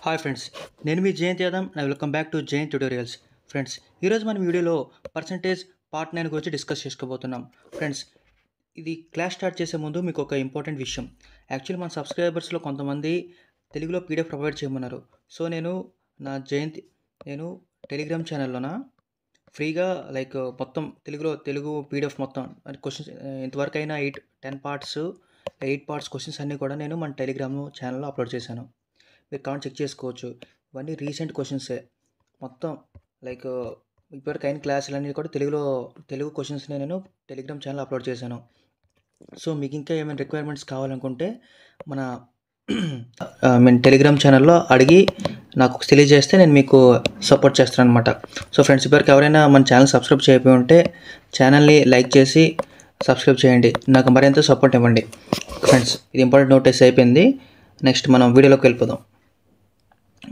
Hi friends, నేను మీ Jayant Yadav and welcome back to Jayant tutorials. Friends, ఈరోజు మనం వీడియోలో పర్సంటేజ్ పార్ట్ 9 గురించి డిస్కస్ చేసుకోబోతున్నాం. ఫ్రెండ్స్, ఇది క్లాస్ స్టార్ట్ చేసే ముందు మీకు ఒక ఇంపార్టెంట్ విషయం. యాక్చువల్లీ మన సబ్స్క్రైబర్స్లో కొంతమంది తెలుగులో పీడిఎఫ్ ప్రొవైడ్ చేయమన్నారు. సో నేను టెలిగ్రామ్ ఛానల్లోన ఫ్రీగా మొత్తం తెలుగు పీడిఎఫ్ మొత్తం క్వశ్చన్స్ ఇంతవరకు అయినా 8 పార్ట్స్ క్వశ్చన్స్ అన్నీ కూడా నేను మన టెలిగ్రామ్ ఛానల్లో అప్లోడ్ చేశాను. మీరు కామెంట్ చెక్ చేసుకోవచ్చు. ఇవన్నీ రీసెంట్ క్వశ్చన్సే మొత్తం. ఇప్పటివరకు అయిన క్లాసులన్నీ కూడా తెలుగు క్వశ్చన్స్ని నేను టెలిగ్రామ్ ఛానల్ అప్లోడ్ చేశాను. సో మీకు ఇంకా ఏమైనా రిక్వైర్మెంట్స్ కావాలనుకుంటే నేను టెలిగ్రామ్ ఛానల్లో అడిగి నాకు తెలియజేస్తే నేను మీకు సపోర్ట్ చేస్తాను అనమాట. సో ఫ్రెండ్స్, ఇప్పటివరకు ఎవరైనా మన ఛానల్ సబ్స్క్రైబ్ చేయకపోయి ఉంటే ఛానల్ని లైక్ చేసి సబ్స్క్రైబ్ చేయండి. నాకు మరింత సపోర్ట్ ఇవ్వండి. ఫ్రెండ్స్, ఇది ఇంపార్టెంట్ నోటీస్ అయిపోయింది. నెక్స్ట్ మనం వీడియోలోకి వెళ్ళిపోదాం.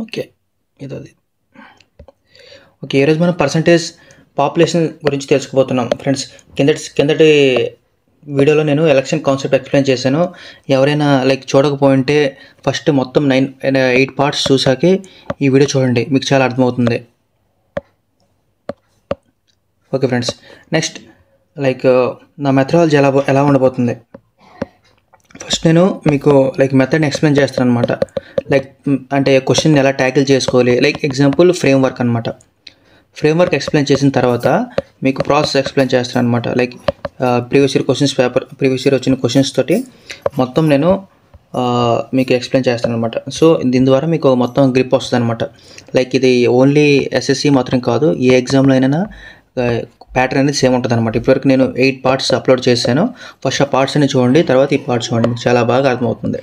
ఓకే, ఈరోజు మనం పర్సంటేజ్ పాపులేషన్ గురించి తెలుసుకోబోతున్నాం. ఫ్రెండ్స్, కిందటి వీడియోలో నేను ఎలక్షన్ కాన్సెప్ట్ ఎక్స్ప్లెయిన్ చేశాను. ఎవరైనా చూడకపోయింటే ఫస్ట్ మొత్తం 8 పార్ట్స్ చూసాకే ఈ వీడియో చూడండి, మీకు చాలా అర్థమవుతుంది. ఓకే ఫ్రెండ్స్, నెక్స్ట్ నా మెథడాలజీ ఎలా ఉండబోతుంది. ఫస్ట్ నేను మీకు మెథడ్ని ఎక్స్ప్లెయిన్ చేస్తాను అనమాట. అంటే క్వశ్చన్ ఎలా ట్యాకిల్ చేసుకోవాలి. ఎగ్జాంపుల్ ఫ్రేమ్వర్క్ అనమాట. ఫ్రేమ్వర్క్ ఎక్స్ప్లెయిన్ చేసిన తర్వాత మీకు ప్రాసెస్ ఎక్స్ప్లెయిన్ చేస్తాను అనమాట. ప్రీవియస్ ఇయర్ వచ్చిన క్వశ్చన్స్ తోటి మొత్తం నేను మీకు ఎక్స్ప్లెయిన్ చేస్తాను అనమాట. సో దీని ద్వారా మీకు మొత్తం గ్రిప్ వస్తుంది అనమాట. ఇది ఓన్లీ ఎస్ఎస్సి మాత్రం కాదు, ఏ ఎగ్జామ్లో అయినా ప్యాటర్న్ అనేది సేమ్ ఉంటుంది అనమాట. ఇప్పటివరకు నేను 8 పార్ట్స్ అప్లోడ్ చేశాను. ఫస్ట్ ఆ పార్ట్స్ అని చూడండి, తర్వాత ఈ పార్ట్స్ చూడండి, మీకు చాలా బాగా అర్థమవుతుంది.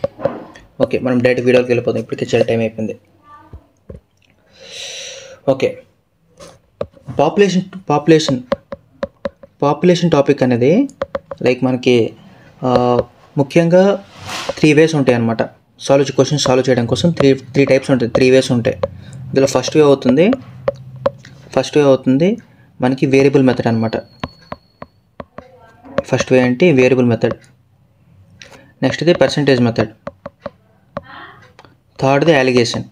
ఓకే, మనం డైరెక్ట్ వీడియోకి వెళ్ళిపోతాం. ఇప్పటికే చాలా టైం అయిపోయింది. ఓకే, పాపులేషన్ టాపిక్ అనేది మనకి ముఖ్యంగా 3 వేస్ ఉంటాయి అన్నమాట. క్వశ్చన్ సాల్వ్ చేయడం కోసం 3 టైప్స్ ఉంటాయి, 3 వేస్ ఉంటాయి. ఇందులో ఫస్ట్ వే అవుతుంది మనకి వేరియబుల్ మెథడ్ అనమాట. ఫస్ట్ వే అంటే వేరియబుల్ మెథడ్. నెక్స్ట్ ఇది పర్సంటేజ్ మెథడ్. థర్డ్ది అలిగేషన్.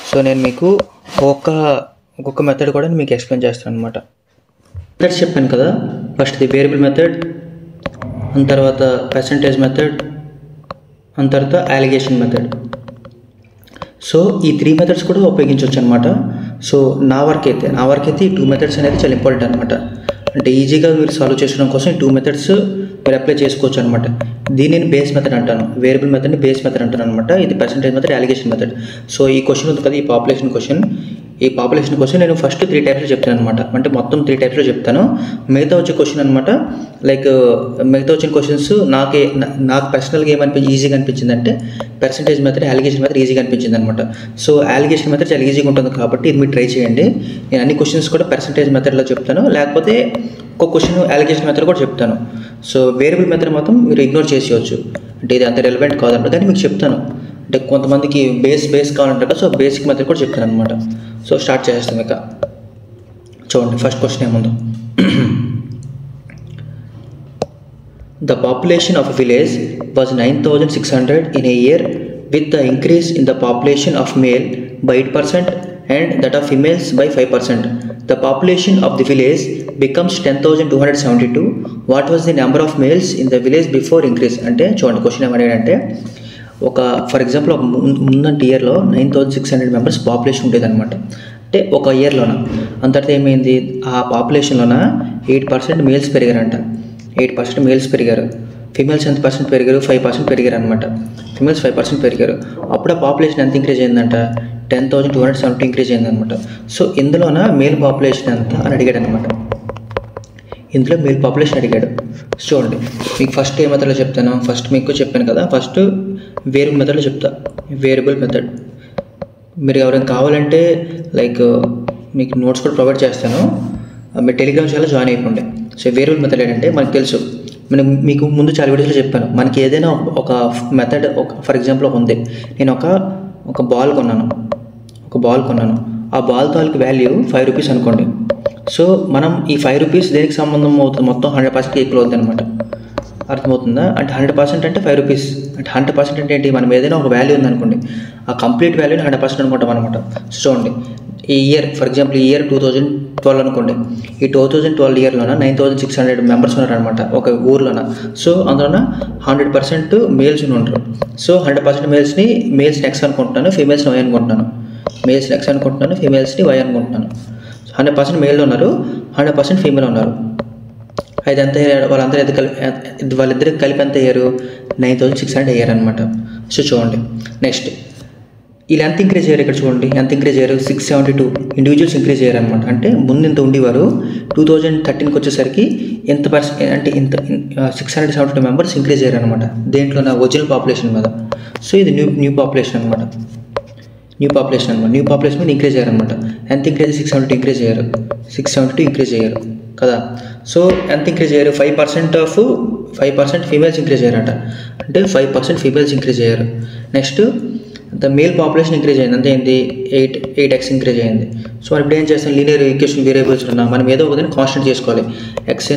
సో నేను మీకు ఒక్కొక్క మెథడ్ కూడా మీకు ఎక్స్ప్లెయిన్ చేస్తాను అనమాట. మెథడ్స్ చెప్పాను కదా, ఫస్ట్ది వేరియబుల్ మెథడ్, అంత తర్వాత పర్సంటేజ్ మెథడ్, అంత తర్వాత అలిగేషన్ మెథడ్. సో ఈ 3 మెథడ్స్ కూడా ఉపయోగించవచ్చు అనమాట. సో నా వరకు అయితే ఈ 2 మెథడ్స్ అనేది చాలా ఇంపార్టెంట్ అనమాట. అంటే ఈజీగా మీరు సాల్వ్ చేసుకోవడం కోసం ఈ 2 మెథడ్స్ మీరు అప్లై చేసుకోవచ్చు అనమాట. దీనిని బేస్ మెథడ్ అంటాను, వేరియబుల్ మెథడ్ని బేస్ మెథడ్ అంటాను అనమాట. ఇది percentage method, alligation method. So ఈ క్వశ్చన్ ఉంది కదా, ఈ పాపులేషన్ క్వశ్చన్ నేను ఫస్ట్ 3 టైప్స్లో చెప్తాను అనమాట. అంటే మొత్తం 3 టైప్స్లో చెప్తాను. మిగతా వచ్చే క్వశ్చన్ అనమాట, మిగతా వచ్చిన క్వశ్చన్స్ నాకు పర్సనల్గా ఈజీగా అనిపించింది అంటే పర్సంటేజ్ మెథడ్, అలిగేషన్ మెథడ్ ఈజీగా అనిపించింది అనమాట. సో అలిగేషన్ మెథడ్ చాలా ఈజీగా ఉంటుంది కాబట్టి ఇది మీరు ట్రై చేయండి. నేను అన్ని క్వశ్చన్స్ కూడా పర్సంటేజ్ మెథడ్లో చెప్తాను, లేకపోతే ఒక క్వశ్చన్ అలిగేషన్ మెథడ్ కూడా చెప్తాను. సో వేరియబుల్ మెథడ్ మాత్రం మీరు ఇగ్నోర్ చేసేయచ్చు, అంటే ఇది అంత రెలవెంట్ కాదన్నమాట. కానీ మీకు చెప్తాను, అంటే కొంతమందికి బేస్ కావాలంటారు కదా, సో బేసిక్ మెథడ్ కూడా చెప్తాను అనమాట. సో స్టార్ట్ చేస్తాం. ఇక చూడండి, ఫస్ట్ క్వశ్చన్ ఏముందో. The population of a village was 9,600 in a year, with the increase in the population of male by 8% and that of females by 5%. The population of the village becomes 10,272. What was the number of males in the village before increase? అంటే చూడండి, question ఏమడిగాడంటే for example ఒక ముందంటే ఇయర్లో 9,600 members population ఉండేది అనమాట. అంటే ఒక ఇయర్లోన. అంతటా ఏమైంది, ఆ పాపులేషన్లోన 8% మేల్స్ పెరిగారంట. 8% మేల్స్ పెరిగారు. ఫీమేల్స్ ఎంత పర్సెంట్ పెరిగారు, 5% పెరిగారు అనమాట. ఫీమేల్స్ 5% పెరిగారు. అప్పుడు ఆ పాపులేషన్ ఎంత ఇంక్రీజ్ అయిందంట, 10,270 ఇంక్రీజ్ అయిందనమాట. సో ఇందులోన మేల్ పాపులేషన్ ఎంత అని అడిగాడు అనమాట. ఇందులో మేల్ పాపులేషన్ అడిగాడు. చూడండి, మీకు ఫస్ట్ ఏ మెథడ్లో చెప్తాను. ఫస్ట్ మీకు చెప్పాను కదా, ఫస్ట్ వేరియబుల్ మెథడ్లో చెప్తా. వేరియబుల్ మెథడ్ మీరు ఎవరైనా కావాలంటే మీకు నోట్స్ కూడా ప్రొవైడ్ చేస్తాను, మీరు టెలిగ్రామ్ ఛానల్ జాయిన్ అయిపోండి. సో వేరియబుల్ మెథడ్ ఏంటంటే మనకు తెలుసు, మీకు ముందు చాలా వీడియోస్లో చెప్పాను, మనకి ఏదైనా ఒక మెథడ్ ఫర్ ఎగ్జాంపుల్ ఉంది. నేను ఒక బాల్ కొన్నాను. ఆ బాల్ తాలూకు వాల్యూ 5 రూపీస్ అనుకోండి. సో మనం ఈ 5 రూపీస్ దేనికి సంబంధం అవుతుంది, మొత్తం 100% ఈక్వల్ అవుతుంది అనమాట. అర్థమవుతుందా? అంటే 100% అంటే 5 రూపీస్. అంటే 100% అంటే ఏంటి, మనం ఏదైనా ఒక వాల్యూ ఉందనుకోండి, ఆ కంప్లీట్ వాల్యూని 100% అనుకుంటాం అనమాట. చూడండి, ఈ ఇయర్ ఫర్ ఎగ్జాంపుల్ ఈ ఇయర్ 2012 అనుకోండి. ఈ 2012 ఇయర్లోన 9600 మెంబర్స్ ఉన్నారనమాట ఒక ఊర్లోన. సో అందులోన 100% మేల్స్ ఉంటారు. సో 100% మేల్స్ని ఎక్స్ అనుకుంటున్నాను, ఫీమేల్స్ని వై అనుకుంటున్నాను. మేల్స్ని ఎక్స్ అనుకుంటున్నాను, ఫీమేల్స్ని వై అనుకుంటున్నాను. 100% మేల్ ఉన్నారు, 100% ఫీమేల్ ఉన్నారు. అయితే ఎంత అయ్యారు వాళ్ళిద్దరికి కలిపి ఎంత అయ్యారు? 9600 అయ్యారు అనమాట. సో చూడండి, నెక్స్ట్ వీళ్ళు ఎంత ఇంక్రీజ్ అయ్యారు? ఇక్కడ చూడండి ఎంత ఇంక్రీజ్ అయ్యారు? 672 ఇండివిజువల్స్ ఇంక్రీజ్ అయ్యారు అనమాట. అంటే ముందు ఇంత ఉండేవారు, 2013కి వచ్చేసరికి ఎంత అంటే ఇంత 672 మెంబర్స్ ఇంక్రీజ్ అయ్యారు అనమాట. దేంట్లో నా ఒరిజినల్ పాపులేషన్ మీద. సో ఇది న్యూ పాపులేషన్ అనమాట. న్యూ పాపులేషన్ మీద ఇంక్రీజ్ అయ్యారు అనమాట. ఎంత ఇంక్రీజ్? 672 ఇంక్రీజ్ అయ్యారు. 672 ఇంక్రీజ్ అయ్యారు కదా. సో ఎంత ఇంక్రీజ్ అయ్యారు? 5% ఫీమేల్స్ ఇంక్రీజ్ అయ్యారట. అంటే 5% ఫీమేల్స్ ఇంక్రీజ్ అయ్యారు. Next the male population increase అయింది. అంతే ఏంటి? 8x ఇంక్రీజ్ అయింది. సో మనం ఇప్పుడు ఏం చేస్తాం? లీనియర్ ఈక్వేషన్ వేరియబుల్స్ ఉన్నా మనం ఏదో ఒకదాన్ని కాన్స్టెంట్ చేసుకోవాలి. ఎక్స్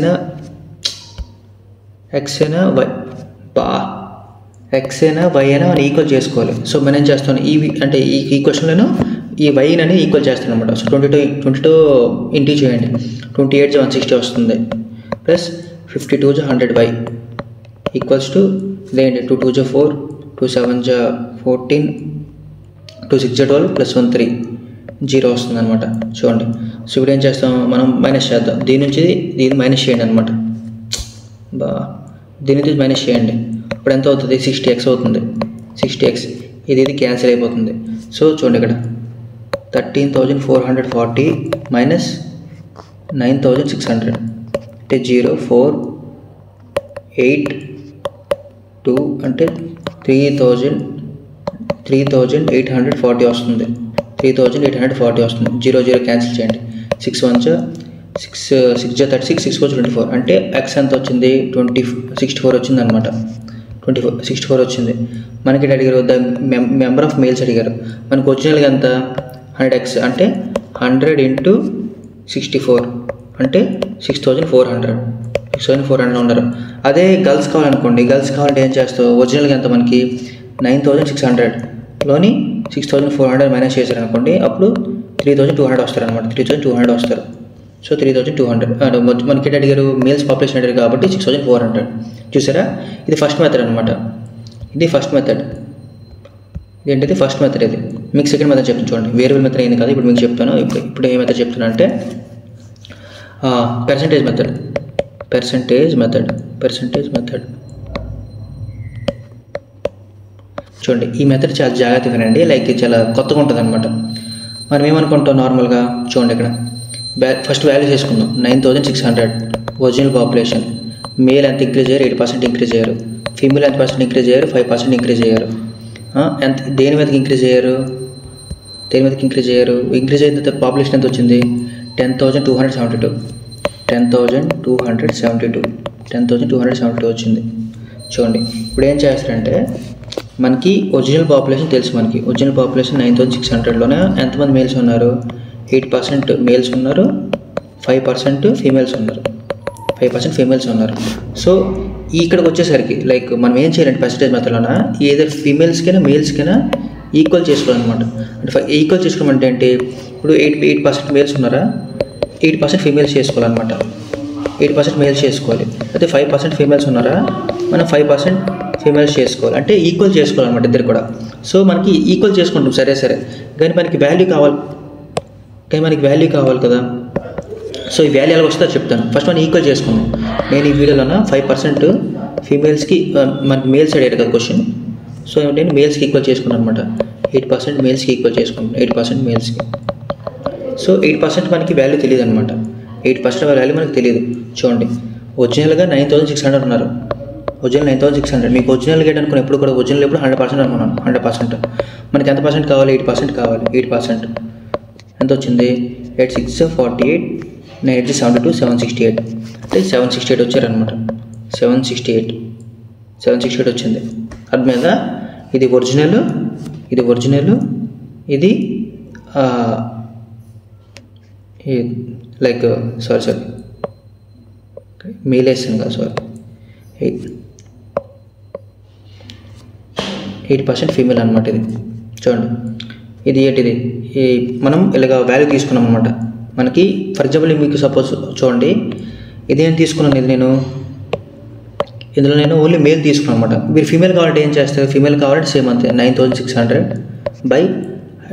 అయినా వై అయినా మనం ఈక్వల్ చేసుకోవాలి. సో మనం ఏం చేస్తాం? అంటే ఈ ఈక్వేషన్లను ఈ వైని అనేది ఈక్వల్ చేస్తాను అనమాట. సో 22 ఇంటూ చేయండి. 28 160 వస్తుంది. ప్లస్ 52 100y ఈక్వల్స్ టు ఇదేంటి? 2 2 4, 2 7 14, 2 6 12 ప్లస్ 1 3 0 వస్తుంది అనమాట. చూడండి, సో ఇప్పుడు ఏం చేస్తాం? మనం మైనస్ చేద్దాం. దీని నుంచి దీన్ని మైనస్ చేయండి అనమాట. దీని నుంచి మైనస్ చేయండి. ఇప్పుడు ఎంత అవుతుంది? 60x అవుతుంది. 60x ఇది క్యాన్సిల్ అయిపోతుంది. సో చూడండి, ఇక్కడ 13,440 మైనస్ 9,600 అంటే 0 4 8 2 అంటే 3,840 వస్తుంది. 3,840 వస్తుంది. 0 0 క్యాన్సిల్ చేయండి. 6 1 6 36, 6 4 24 అంటే ఎక్స్ ఎంత వచ్చింది? 64 వచ్చింది అనమాట. 64 వచ్చింది. మనకి అడిగారు ద మెంబర్ ఆఫ్ మేల్స్ అడిగారు. మనకు ఒరిజినల్గా ఎంత? 100x అంటే 100 ఇంటూ 64 అంటే 6,400 ఉన్నారు. అదే గర్ల్స్ కావాలనుకోండి, గర్ల్స్ కావాలంటే ఏం చేస్తావు? ఒరిజినల్గా ఎంత మనకి? 9600లోని 6,400 మైనస్ చేశారనుకోండి, అప్పుడు 3,200 వస్తారు అనమాట. 3,200 వస్తారు. సో 3,200 మనకి అడిగారు మేల్స్ పాపులేషన్ అడిగారు కాబట్టి 6,400. చూసారా, ఇది ఫస్ట్ మెథడ్ అనమాట. ఇది ఫస్ట్ మెథడ్. ఏంటిది? First method. ఇది మీకు సెకండ్ మెథడ్ చెప్తాను చూడండి. వేరియబుల్ మెథడ్ అయింది కదా, ఇప్పుడు మీకు చెప్తాను. ఇప్పుడు ఏ మెథడ్ చెప్తాను అంటే పర్సంటేజ్ మెథడ్. చూడండి, ఈ మెథడ్ చాలా జాగ్రత్తగా వినండి. లైక్ చాలా కొత్తగా ఉంటుంది అనమాట. మనం ఏమనుకుంటాం నార్మల్గా? చూడండి, ఇక్కడ ఫస్ట్ వాల్యూ చేసుకుందాం. 9600 ఒరిజినల్ పాపులేషన్. మేల్ ఎంత ఇంక్రీజ్ అయ్యారు? 8% ఇంక్రీజ్ అయ్యారు. ఫీమేల్ ఎంత పర్సెంట్ ఇంక్రీజ్ అయ్యారు? 5% ఇంక్రీజ్ అయ్యారు. ఎంత దేని మీదకి ఇంక్రీజ్ అయ్యారు? ఇంక్రీజ్ అయిన పాపులేషన్ ఎంత వచ్చింది? 10,272 వచ్చింది. చూడండి, ఇప్పుడు ఏం చేస్తారంటే మనకి ఒరిజినల్ పాపులేషన్ తెలుసు. మనకి ఒరిజినల్ పాపులేషన్ 9600లోనే ఎంతమంది మేల్స్ ఉన్నారు? 8% మేల్స్ ఉన్నారు, 5% ఫీమేల్స్ ఉన్నారు. సో ఇక్కడికి వచ్చేసరికి లైక్ మనం ఏం చేయాలంటే పర్సెంటేజ్ మెథడ్లోన ఏదైనా ఫీమేల్స్కైనా మేల్స్కైనా ఈక్వల్ చేసుకోవాలన్నమాట. అంటే ఈక్వల్ చేసుకోమంటే ఏంటి? ఇప్పుడు 8% మేల్స్ ఉన్నారా? 8% ఫీమేల్స్ చేసుకోవాలన్నమాట. 8% మేల్స్ చేసుకోవాలి. అయితే 5% ఫీమేల్స్ ఉన్నారా? మనం 5% ఫీమేల్స్ చేసుకోవాలి. అంటే ఈక్వల్ చేసుకోవాలన్నమాట ఇద్దరు కూడా. సో మనకి ఈక్వల్ చేసుకుంటాం సరే, కానీ మనకి వాల్యూ కావాలి కదా. సో ఈ వాల్యూ ఎలా వస్తుందో చెప్తాను. ఫస్ట్ మనం ఈక్వల్ చేసుకుందాం. నేను ఈ వీడియోలోన 5% ఫీమేల్స్కి మనకి మేల్స్ అడిగారు కదా క్వశ్చన్. సో నేను మేల్స్కి ఈక్వల్ చేసుకున్నాను అనమాట. 8% మేల్స్కి ఈక్వల్ చేసుకుంటాను. 8% మేల్స్కి. సో 8% మనకి వాల్యూ తెలియదు అనమాట. 8% వాల్యూ మనకు తెలియదు. చూడండి, ఒరిజినల్గా 9600 ఉన్నారు. ఒరిజినల్ 9600. మీకు ఒరిజినల్ గేట్ అనుకుని ఎప్పుడు కూడా ఒరిజినల్ ఎప్పుడు 100% అనుకున్నాను. 100%. మనకి ఎంత పర్సెంట్ కావాలి? 8% కావాలి. 8% ఎంత వచ్చింది? 8 6 48, 9 8 72, 768. అంటే 768 వచ్చారనమాట. 768 వచ్చింది. అర్థమైందా? ఇది ఒరిజినల్, ఇది లైక్ సారీ మేలేషన్ కదా, సారీ 8% ఫీమేల్ అనమాట. ఇది చూడండి, ఇది ఏంటిది, ఈ మనం ఇలాగ వాల్యూ తీసుకున్నాం అనమాట. మనకి ఫర్ ఎగ్జాంపుల్ మీకు సపోజ్ చూడండి, ఇదేం తీసుకున్నాను, ఇది ఇందులో నేను ఓన్లీ మేల్ తీసుకున్నాను అనమాట. మీరు ఫీమేల్ కావాలంటే ఏం చేస్తారు, ఫీమేల్ కావాలంటే సేమ్ అంతే 9600 బై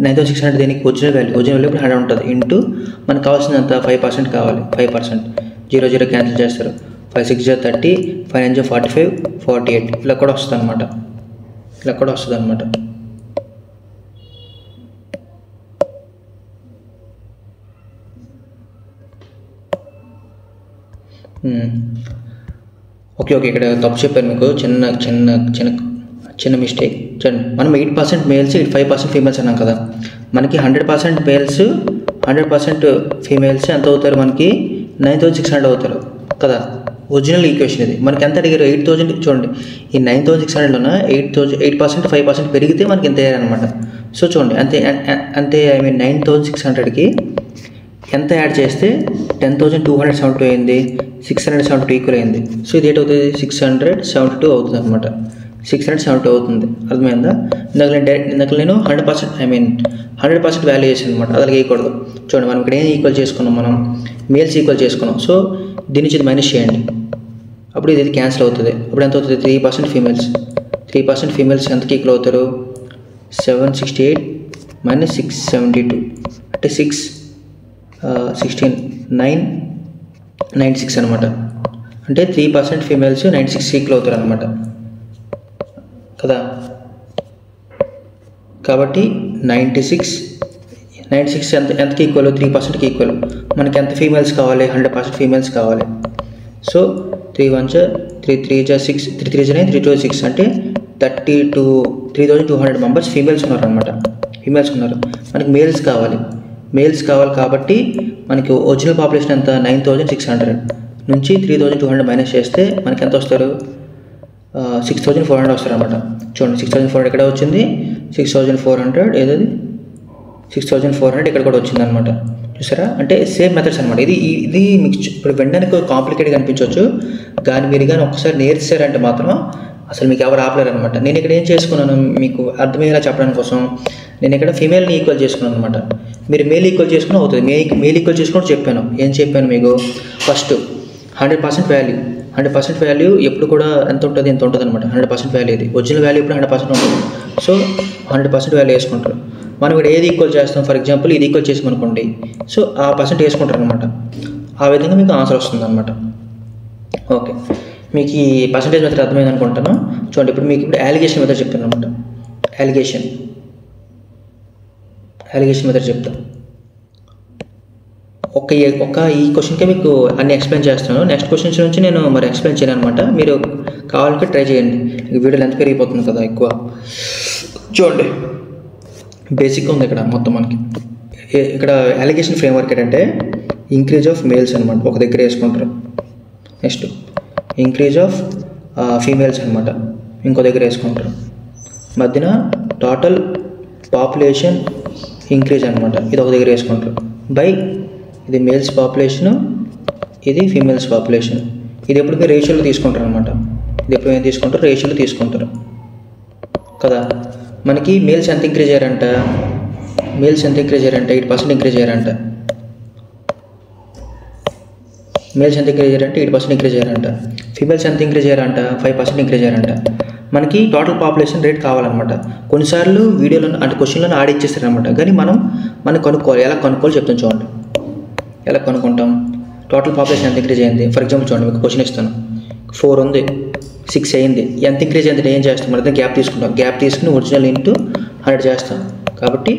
9600 దీనికి ఒరిజినల్ వాల్యూ ఇప్పుడు 100 ఉంటుంది ఇంటూ మనకు కావాల్సినంత 5% కావాలి. 5% 0 0 క్యాన్సిల్ చేస్తారు. 5 6 30, 5 9 45, 48 ఇలా కూడా వస్తుంది అనమాట. ఓకే, ఇక్కడ తప్పు చెప్పాను మీకు, చిన్న మిస్టేక్. చూడండి, మనం 8% మేల్స్ 5% ఫీమేల్స్ అన్నాం కదా. మనకి 100% మేల్స్ 100% ఫీమేల్స్ ఎంత అవుతారు, మనకి 9600 అవుతారు కదా. ఒరిజినల్ ఈక్వేషన్ ఇది. మనకి ఎంత అడిగారు, 8000. చూడండి, ఈ 9600లోన 8% 5% పెరిగితే మనకి ఎంత అయ్యారనమాట. సో చూడండి, అంతే 9600కి ఎంత యాడ్ చేస్తే 10272 అయింది, 672 ఈక్వల్ అయింది. సో ఇది ఏంటవుతుంది, 672 అవుతుంది అనమాట. 672 అవుతుంది. అర్థమైందా? ఇందాక నేను 100% వాల్యూ చేసాను అనమాట. అది వేయకూడదు. చూడండి, మనం ఇక్కడ ఏం ఈక్వల్ చేసుకున్నాం, మనం మేల్స్ ఈక్వల్ చేసుకున్నాం. సో దీని నుంచి ఇది మైనస్ చేయండి, అప్పుడు ఇది క్యాన్సిల్ అవుతుంది. అప్పుడు ఎంత అవుతుంది, 3% ఫీమేల్స్. 3% ఫీమేల్స్ ఎంతకి ఈక్వల్ అవుతారు, 768 మైనస్ 672 అంటే 16 996 అనమాట. అంటే 3% ఫీమేల్స్ 96 ఈక్వల్ అవుతారు అనమాట కదా. కాబట్టి 96 ఎంతకి ఈక్వల్, 3%కి ఈక్వల్. మనకి ఎంత ఫీమేల్స్ కావాలి, 100% ఫీమేల్స్ కావాలి. సో 3 1 3 3 6 3 3 9 3 2 6 అంటే 3200 మెంబర్స్ ఫీమేల్స్ ఉన్నారనమాట. మనకి మేల్స్ కావాలి కాబట్టి మనకి ఒరిజినల్ పాపులేషన్ ఎంత, 9600 నుంచి 3200 మైనస్ చేస్తే మనకి ఎంత వస్తారు, 6400 వస్తారు అనమాట. చూడండి, 6400 ఇక్కడ వచ్చింది, 6400 ఏదది 6400 ఇక్కడ కూడా వచ్చింది అనమాట. చూసారా, అంటే సేమ్ మెథడ్స్ అనమాట. ఇది మీకు ఇప్పుడు వినడానికి కాంప్లికేట్గా అనిపించవచ్చు, కానీ మీరు కానీ ఒకసారి నేర్చారంటే మాత్రం అసలు మీకు ఎవరు ఆపలేరు అనమాట. నేను ఇక్కడ ఏం చేసుకున్నాను మీకు అర్థమయ్యేలా చెప్పడానికి కోసం నేను ఇక్కడ ఫీమేల్ని ఈక్వల్ చేసుకున్నాను అనమాట. మీరు మేల్ ఈక్వల్ చేసుకుని అవుతుంది. మేల్ ఈక్వల్ చేసుకుని చెప్పాను. ఏం చెప్పాను మీకు, ఫస్ట్ 100% వాల్యూ ఎప్పుడు కూడా ఎంత ఉంటుంది అనమాట. 100% వాల్యూ ఇది ఒరిజినల్ వాల్యూ ఇప్పుడు 100% ఉంటుంది. సో 100% వాల్యూ వేసుకుంటారు. మనం ఇక్కడ ఏది ఈక్వల్ చేస్తాం, ఫర్ ఎగ్జాంపుల్ ఇది ఈక్వల్ చేసామనుకోండి, సో ఆ పర్సెంట్ వేసుకుంటారు అనమాట. ఆ విధంగా మీకు ఆన్సర్ వస్తుంది అనమాట. ఓకే, మీకు ఈ పర్సంటేజ్ మెథడ్ అర్థమైంది అనుకుంటాను. చూడండి, ఇప్పుడు మీకు అలిగేషన్ మెథడ్ చెప్తాను అనమాట. అలిగేషన్ మెథడ్ చెప్తా. ఒక ఈ క్వశ్చన్కే మీకు అన్ని ఎక్స్ప్లెయిన్ చేస్తాను. నెక్స్ట్ క్వశ్చన్స్ నుంచి నేను మరి ఎక్స్ప్లెయిన్ చేయను అనమాట. మీరు కావాలంటే ట్రై చేయండి. వీడియోలు ఎంత పెరిగిపోతుంది కదా ఎక్కువ. చూడండి, బేసిక్గా ఉంది ఇక్కడ మొత్తం మనకి. ఇక్కడ అలిగేషన్ ఫ్రేమ్వర్క్ ఏంటంటే ఇంక్రీజ్ ఆఫ్ మేల్స్ అనమాట, ఒక దగ్గర వేసుకుంటారు. నెక్స్ట్ ఇంక్రీజ్ ఆఫ్ ఫీమేల్స్ అనమాట, ఇంకో దగ్గర వేసుకుంటారు. మధ్యన టోటల్ పాపులేషన్ ఇంక్రీజ్ అనమాట, ఇది ఒక దగ్గర వేసుకుంటారు. బై ఇది మేల్స్ పాపులేషను, ఇది ఫీమేల్స్ పాపులేషన్. ఇది ఎప్పుడు మీరు రేషియోలో తీసుకుంటారు అనమాట. ఇది ఎప్పుడు ఏం తీసుకుంటారు, రేషియోలో తీసుకుంటారు కదా. మనకి మేల్స్ ఎంత ఇంక్రీజ్ అయ్యారంట, 8% ఇంక్రీజ్ అయ్యారంట. మేల్స్ ఎంత ఇంక్రీజ్ అయ్యారంటే 8% ఇంక్రీజ్ అయ్యారంట. ఫీమేల్స్ ఎంత ఇంక్రీజ్ అయ్యారంట, 5% ఇంక్రీజ్ అయ్యారంట. మనకి టోటల్ పాపులేషన్ రేట్ కావాలన్నమాట. కొన్నిసార్లు వీడియోలో అంటే క్వశ్చన్లో ఆడిచ్చేస్తారనమాట. కానీ మనం కనుక్కోవాలి. ఎలా కనుక్కోవాలి చెప్తాను చూడండి. ఎలా కనుక్కుంటాం, టోటల్ పాపులేషన్ ఎంత ఇంక్రీజ్ అయింది. ఫర్ ఎగ్జాంపుల్ చూడండి, మీకు క్వశ్చన్ ఇస్తాను. 4 ఉంది, 6 అయింది. ఎంత ఇంక్రీజ్ అయింది ఏం చేస్తాం, మన గ్యాప్ తీసుకుంటాం. గ్యాప్ తీసుకుని ఒరిజినల్ ఇంటూ 100 చేస్తాం. కాబట్టి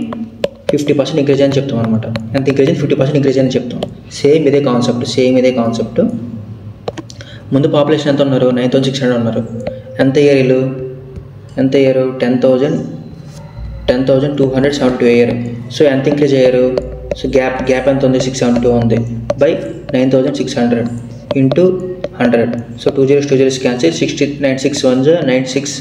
50% ఇంక్రీజ్ అని చెప్తాం అనమాట. ఎంత ఇంక్రీజ్ అయింది, 50% ఇంక్రీజ్ అని చెప్తాం. సేమ్ ఇదే కాన్సెప్ట్. ముందు పాపులేషన్ ఎంత ఉన్నారు, 9600 ఉన్నారు. ఎంత అయ్యారు 10,272 అయ్యారు. సో ఎంత ఇంక్రీజ్ అయ్యారు, సో గ్యాప్ ఎంత ఉంది, 672 ఉంది. By 9600 into 100. So 2 zeros cancel, 96 1 96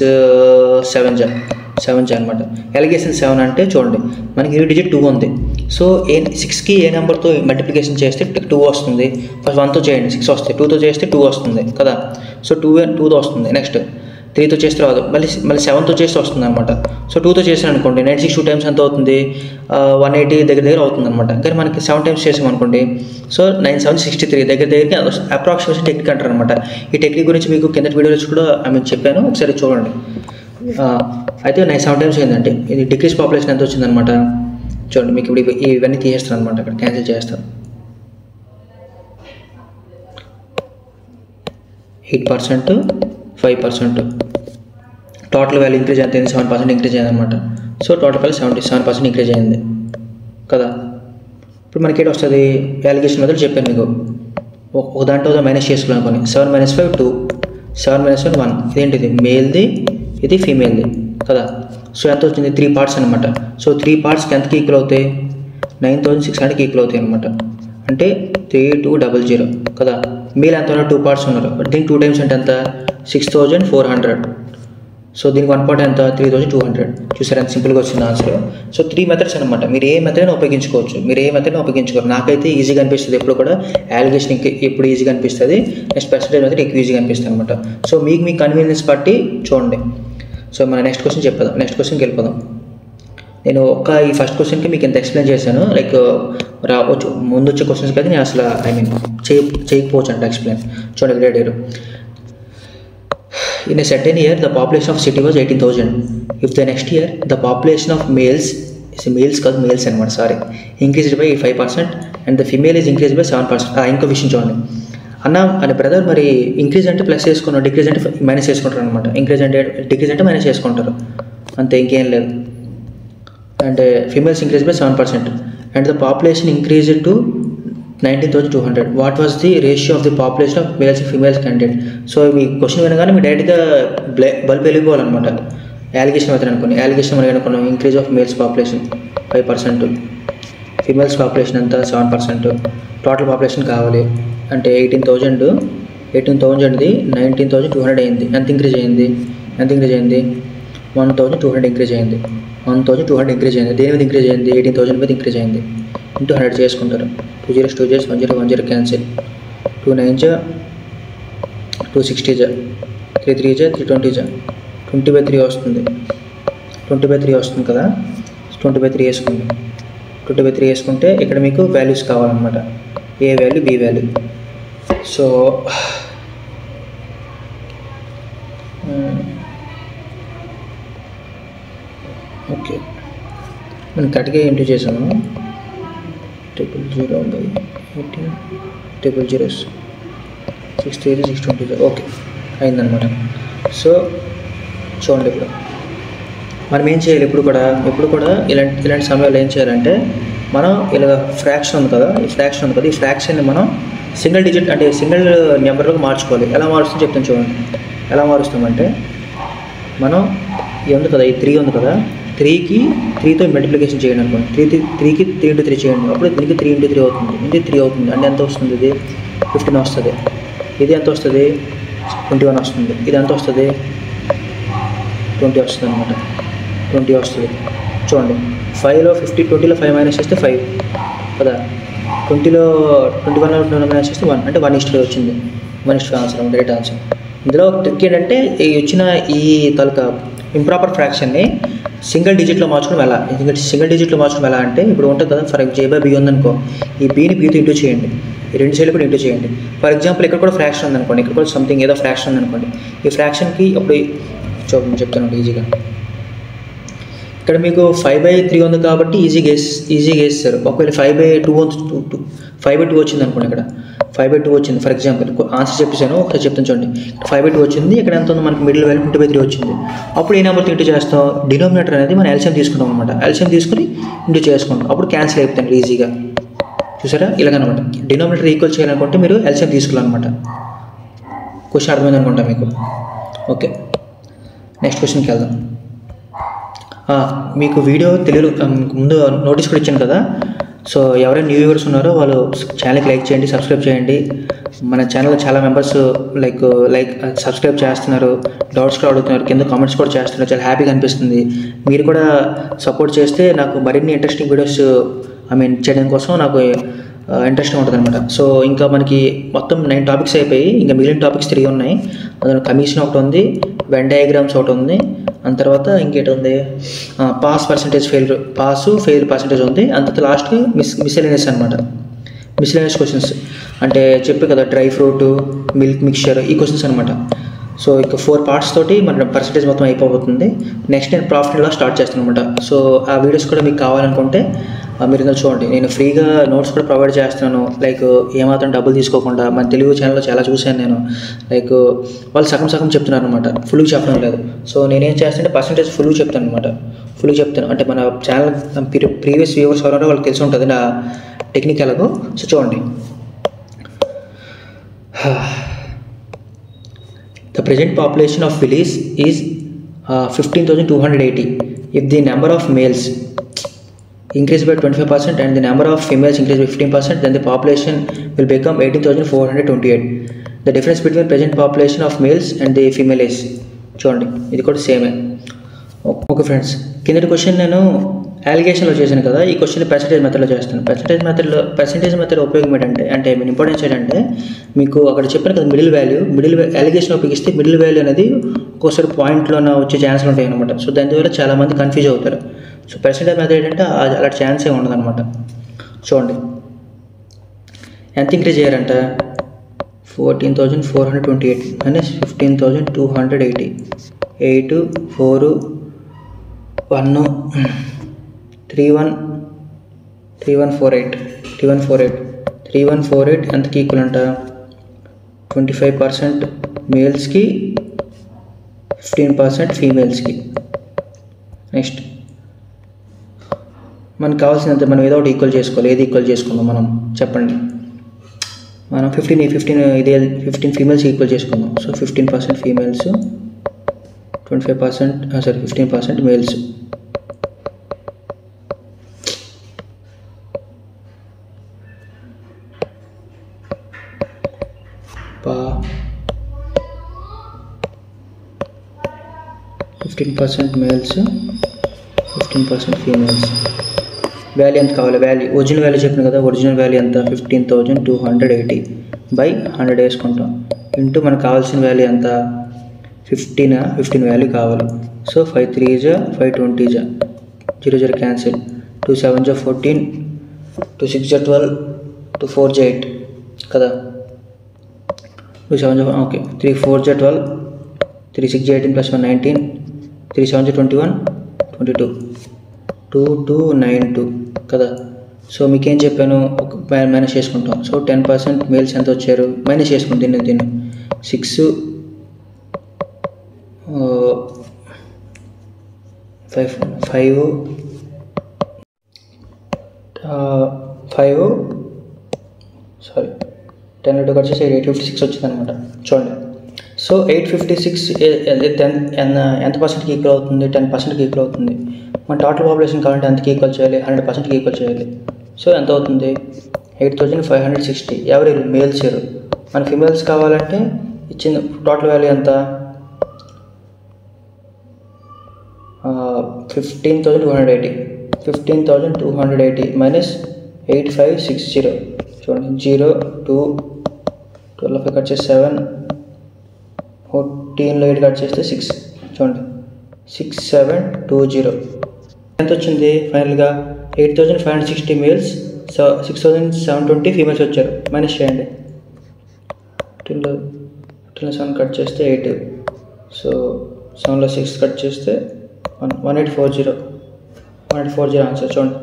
7 అనమాట. ఎలిగేషన్ 7 అంటే చూడండి, మనకి యూనిట్ డిజిట్ 2 ఉంది. సో 6కి ఏ నెంబర్తో మల్టిప్లికేషన్ చేస్తే 2 వస్తుంది. ఫస్ట్ 1తో చేయండి 6 వస్తుంది, 2తో చేస్తే 2 వస్తుంది కదా. సో 2తో వస్తుంది. నెక్స్ట్ 3తో చేస్తే రాదు, మళ్ళీ 7తో చేస్తే వస్తుంది అనమాట. సో 2తో చేసాను అనుకోండి 962 టైమ్స్ ఎంత అవుతుంది, 180 దగ్గర అవుతుంది అనమాట. కానీ మనకి 7 టైమ్స్ చేసాం అనుకోండి, సో 9×7=63 దగ్గరికి అప్రాక్సిమేషన్ టెక్నిక్ అంటారు అనమాట. ఈ టెక్నిక్ గురించి మీకు కింద వీడియోస్ కూడా చెప్పాను, ఒకసారి చూడండి. అయితే 7 టైమ్స్ ఏంటంటే ఇది డిక్రీస్ పాపులేషన్ ఎంత వచ్చిందనమాట. చూడండి, మీకు ఇప్పుడు ఇవన్నీ తీసేస్తాను అనమాట, అక్కడ క్యాన్సిల్ చేస్తాను. 8%, 5%, టోటల్ వాల్యూ ఇంక్రీజ్ ఎంత అయింది, 7% ఇంక్రీజ్ అయింది అనమాట. సో టోటల్ వాల్యూ 77% ఇంక్రీజ్ అయింది కదా. ఇప్పుడు మనకి ఏంటి వస్తుంది, అలిగేషన్ మెథడ్ చెప్పాను మీకు. ఒక దాంట్లో మైనస్ చేసుకోవాలనుకోండి, 7 - 5 2, 7 - 1 1. ఇదేంటిది మేల్ది, ఇది ఫీమేల్ది కదా. సో ఎంత వచ్చింది, 3 పార్ట్స్ అనమాట. సో 3 పార్ట్స్కి ఎంతకి ఈక్వల్ అవుతాయి, 9600కి ఈక్వల్ అవుతాయి అనమాట. అంటే 3200 కదా. మేల్ ఎంత ఉన్నారు, 2 పార్ట్స్ ఉన్నారు. దీనికి 2 టైమ్స్ అంటే ఎంత, 6400. సో దీనికి 1 పార్ట్ ఎంత, 3200. చూసారు ఎంత సింపుల్గా వచ్చింది ఆన్సర్. సో 3 మెథడ్స్ అనమాట. మీరు ఏ మెథడ్ ఉపయోగించుకోవచ్చు, మీరు ఏ మెథడ్ ఉపయోగించుకోరు. నాకైతే ఈజీగా అనిపిస్తుంది ఎప్పుడు కూడా, అలిగేషన్ ఎప్పుడు ఈజీగా అనిపిస్తుంది, నెక్స్ట్ పర్సెంటేజ్ మెథడ్ ఎక్కువ ఈజీగా అనిపిస్తుంది అనమాట. సో మీ కన్వీనియన్స్ బట్టి చూడండి. సో మన నెక్స్ట్ క్వశ్చన్ చెప్పదాం, నెక్స్ట్ క్వశ్చన్కి వెళ్ళిపోదాం. నేను ఈ ఫస్ట్ క్వశ్చన్కి మీకు ఎంత ఎక్స్ప్లెయిన్ చేశాను, లైక్ రావచ్చు ముందు వచ్చే క్వశ్చన్స్కి అయితే నేను అసలు చేయకపోవచ్చు అంటే ఎక్స్ప్లెయిన్. చూడండి, grade in a certain year the population of city was 18,000. If the next year the population of males అనమాట increased by 5% and the female is increased by 7%. ఇంకో విషయం చూడండి అన్న బ్రదర్, మరి ఇంక్రీజ్ అంటే ప్లస్ చేసుకున్నాడు, డిక్రీజ్ అంటే మైనస్ చేసుకుంటారు అనమాట. ఇంక్రీజ్ అంటే డిక్రీజ్ అంటే మైనస్ చేసుకుంటారు అంతే, ఇంకేం లేదు. And females increase by 7% and the population increased to 19,200. What was the ratio of the population of males and females candidate. So me question వినగానే మీరు డైరెక్ట్గా బల్బ్ వెళ్ళిపోవాలన్నమాట. అలిగేషన్ మెథడ్ అనుకోండి, అలిగేషన్ మనం అనుకున్నాం increase of males population 5%, females population అంతా 7%, total population కావాలి అంటే 18,000ది 19,200 అయింది. ఎంత ఇంక్రీజ్ అయింది, 1,200 ఇంక్రీజ్ అయింది. 1,200 ఇంక్రీజ్ అయింది. దేని మీద ఇంక్రీజ్ అయింది, 18,000 మీద ఇంక్రీజ్ అయింది. ఇంటూ 100 చేసుకుంటారు. 2 0s 2 0s 1 0 1 0 cancel. 2 9s 2 60s 3 3s 3 20s 20/3 వస్తుంది. 20/3 వస్తుంది కదా. 20/3 వేసుకోండి. 20/3 వేసుకుంటే ఇక్కడ మీకు వాల్యూస్ కావాలన్నమాట, A value B value. So okay, మనం కరెక్ట్గా ఏంటి చేసాము, 000/18 000 620 ఓకే అయిందనమాట. సో చూడండి, ఇప్పుడు మనం ఏం చేయాలి, ఎప్పుడు కూడా ఇలాంటి సమయాల్లో ఏం చేయాలంటే, మనం ఇలా ఫ్రాక్షన్ ఉంది కదా, ఈ ఫ్రాక్షన్ని మనం సింగిల్ డిజిట్ అంటే సింగిల్ నెంబర్లోకి మార్చుకోవాలి. ఎలా మారుస్తుందో చెప్తాను చూడండి. ఎలా మారుస్తామంటే, మనం ఇది ఉంది కదా, ఈ 3 ఉంది కదా, 3తో మల్టిప్లికేషన్ చేయండి అనుకోండి. 3కి 3 × 3 చేయండి. అప్పుడు దీనికి 3 × 3 అవుతుంది. ఇది 3 అవుతుంది. అంటే ఎంత వస్తుంది, ఇది 15 వస్తుంది. ఇది ఎంత వస్తుంది, 21 వస్తుంది. ఇది ఎంత వస్తుంది, 20 వస్తుంది అనమాట. 20 వస్తుంది. చూడండి, 5లో 50, 20లో 5 మైనస్ చేస్తే 5 కదా, 20లో 21లో మైనస్ చేస్తే 1 అంటే 1:3 వచ్చింది. 1:3 ఆన్సర్, డైరెక్ట్ ఆన్సర్. ఇందులో ట్రిక్ ఏంటంటే, ఈ వచ్చిన ఈ తాలూకా ఇంప్రాపర్ ఫ్రాక్షన్ని సింగిల్ డిజిట్లో మార్చుకోవడం ఎలా. సింగిల్ డిజిట్లో మార్చుకోవడం ఎలా అంటే, ఇప్పుడు ఉంటుంది కదా, ఫర్ ఎగ్జాంపుల్ A/B ఉందనుకో, ఈ బీని బీతో ఇంటూ చేయండి, ఈ 2 సైడ్లు కూడా ఇంటూ చేయండి. ఫర్ ఎగ్జాంపుల్ ఇక్కడ కూడా ఫ్రాక్షన్ ఉందనుకోండి, ఇక్కడ కూడా సంథింగ్ ఏదో ఫ్రాక్షన్ ఉందనుకోండి. ఈ ఫ్రాక్షన్కి అప్పుడు చెప్తాను ఈజీగా. ఇక్కడ మీకు 5/3 ఉంది కాబట్టి ఈజీగా వేస్తారు. ఒకవేళ 5/2 వచ్చింది అనుకోండి, ఇక్కడ 5/2 వచ్చింది. ఫర్ ఎగ్జాంపుల్ ఆన్సర్ చెప్పేసాను, ఒకసారి చెప్తాను చూడండి. 5/2 వచ్చింది, ఇక్కడ ఎంత ఉంది మనకి మిడిల్ వాల్యూ 20/3 వచ్చింది. అప్పుడు ఏ నెంబర్తో ఇంటూ చేస్తాం, డినోమినేటర్ అనేది మనం ఎల్సిఎం తీసుకుంటాం అనమాట. ఎల్సిఎం తీసుకుని ఇంటూ చేసుకుంటాం, అప్పుడు క్యాన్సిల్ అయిపోతాను ఈజీగా. చూసారా, ఇలాగనమాట. డినోమినేటర్ ఈక్వల్ చేయాలనుకుంటే మీరు ఎల్సిఎం తీసుకోవాలన్నమాట. క్వశ్చన్ అర్థమైంది అనుకుంటా మీకు. ఓకే, నెక్స్ట్ క్వశ్చన్కి వెళ్దాం. మీకు వీడియో తెలుగు ముందు నోటీస్ కూడా ఇచ్చాను కదా. సో ఎవరైనా న్యూ వ్యూవర్స్ ఉన్నారో వాళ్ళు ఛానల్కి లైక్ చేయండి, సబ్స్క్రైబ్ చేయండి. మన ఛానల్లో చాలా మెంబర్స్ లైక్ సబ్స్క్రైబ్ చేస్తున్నారు, డౌట్స్ కూడా అడుగుతున్నారు, కింద కామెంట్స్ కూడా చేస్తున్నారు. చాలా హ్యాపీగా అనిపిస్తుంది. మీరు కూడా సపోర్ట్ చేస్తే నాకు మరిన్ని ఇంట్రెస్టింగ్ వీడియోస్ చేయడం కోసం నాకు ఇంట్రెస్టింగ్ ఉంటుంది అనమాట. సో ఇంకా మనకి మొత్తం 9 టాపిక్స్ అయిపోయి, ఇంకా మిగిలిన టాపిక్స్ 3 ఉన్నాయి. అందులో కమిషన్ ఒకటి ఉంది, వెన్ డయాగ్రామ్స్ ఒకటి ఉంది, అంత తర్వాత ఇంకేటి ఉంది, పాస్ పర్సంటేజ్ ఫెయిల్ పర్సంటేజ్ ఉంది. అంత తర్వాత లాస్ట్కి మిస్సెలేనియస్ అనమాట. మిస్సెలేనియస్ క్వశ్చన్స్ అంటే చెప్పే కదా, డ్రై ఫ్రూట్, మిల్క్ మిక్చర్, ఈ క్వశ్చన్స్ అనమాట. సో ఇక 4 పార్ట్స్ తోటి మన పర్సంటేజ్ మొత్తం అయిపోతుంది. నెక్స్ట్ నేను ప్రాఫిట్ అండ్ లాస్ స్టార్ట్ చేస్తాను అనమాట. సో ఆ వీడియోస్ కూడా మీకు కావాలనుకుంటే మీరు ఇందులో చూడండి. నేను ఫ్రీగా నోట్స్ కూడా ప్రొవైడ్ చేస్తున్నాను. లైక్ ఏమాత్రం డబ్బులు తీసుకోకుండా. మన తెలుగు ఛానల్లో చాలా చూశాను నేను. లైక్ వాళ్ళు సగం చెప్తున్నారు అనమాట, ఫుల్గా చెప్పడం లేదు. సో నేనేం చేస్తానంటే పర్సంటేజ్ ఫుల్గా చెప్తాను అనమాట. ఫుల్గా చెప్తాను అంటే మన ఛానల్ ప్రీవియస్ వ్యూవర్స్ ఎవరంటే వాళ్ళకి తెలిసి ఉంటుంది నా టెక్నిక్ ఎలాగో. సో చూడండి. The present population of village is 15,280. If the number of males increase by 25% and the number of females increase by 15%, then the population will become 18,428. The difference between present population of males and the female is, చూడండి ఇది కూడా సేమే. Okay friends, కిందటి question నేను అలిగేషన్లో చేశాను కదా, ఈ question percentage మెథడ్లో చేస్తాను. పర్సంటేజ్ మెథడ్ ఉపయోగం ఏంటంటే మెయిన్ ఇంపార్టెన్స్ ఏంటంటే, మీకు అక్కడ చెప్పాను కదా మిడిల్ వాల్యూ అలిగేషన్ ఉపయోగిస్తే మిడిల్ వాల్యూ అనేది ఒక్కోసారి పాయింట్లోనే వచ్చే ఛాన్స్లు ఉంటాయి అనమాట. సో దానివల్ల చాలామంది కన్ఫ్యూజ్ అవుతారు. సో పర్సంటేజ్ మెథడ్ ఏంటంటే అలాంటి ఛాన్సే ఉండదు అనమాట. చూడండి ఎంత ఇంక్రీజ్ చేయాలంట, 14,428 మైనస్ 15,280, 8 4 1 3148 ఎంతకి ఈక్వల్ అంట, 25% మేల్స్కి 15% ఫీమేల్స్కి. నెక్స్ట్ మనకు కావాల్సినంత మనం ఏదో ఒకటి ఈక్వల్ చేసుకోవాలి. ఏది ఈక్వల్ చేసుకుందాం మనం చెప్పండి. మనం 15 ఫీమేల్స్ ఈక్వల్ చేసుకుందాం. So 15% females, 15% males. Males, 15% females. Value ఎంత కావాలి, ఒరిజినల్ వాల్యూ చెప్పిన కదా, ఒరిజినల్ వాల్యూ ఎంత 15,280 బై 100 వేసుకుంటాం. ఇంటూ మనకు కావాల్సిన వాల్యూ ఎంత 15 వాల్యూ కావాలి. సో 5 3 5 20 0 క్యాన్సిల్, 2 7 14, 2 6 12, 2 4 8 కదా, 2 7 ఓకే, 3 4 12, 3 6 18 + 1 19, 3 7 21 22, 2 2 9 2 కదా. సో మీకేం చెప్పాను, మైనస్ చేసుకుంటాం. సో 10% మేల్స్ ఎంత వచ్చారు, మైనస్ చేసుకుంటాం. దీన్ని 6 10 కట్ చేసి 856 వచ్చింది అనమాట. చూడండి. సో 856 ఎంత పర్సెంట్కి ఈక్వల్ అవుతుంది, 10%కి ఈక్వల్ అవుతుంది. మన టోటల్ పాపులేషన్ కావాలంటే ఎంతకి ఈక్వల్ చేయాలి, 100%కి ఈక్వల్ చేయాలి. సో ఎంత అవుతుంది, 8,560. ఎవరు మేల్స్ ఇరు. మన ఫిమేల్స్ కావాలంటే ఇచ్చిన టోటల్ వాల్యూ ఎంత, 15,280 మైనస్ 8560. చూడండి 0 2 12 కట్ చేసి 7, 14లో 8 కట్ చేస్తే 6. చూడండి 6720 ఎంత వచ్చింది ఫైనల్గా, 8,560 మేల్స్, 6,720 ఫీమేల్స్ వచ్చారు. మైనస్ చేయండి, 15లో 7 కట్ చేస్తే 8, సో 7లో 6 కట్ చేస్తే 1840 ఆన్సర్. చూడండి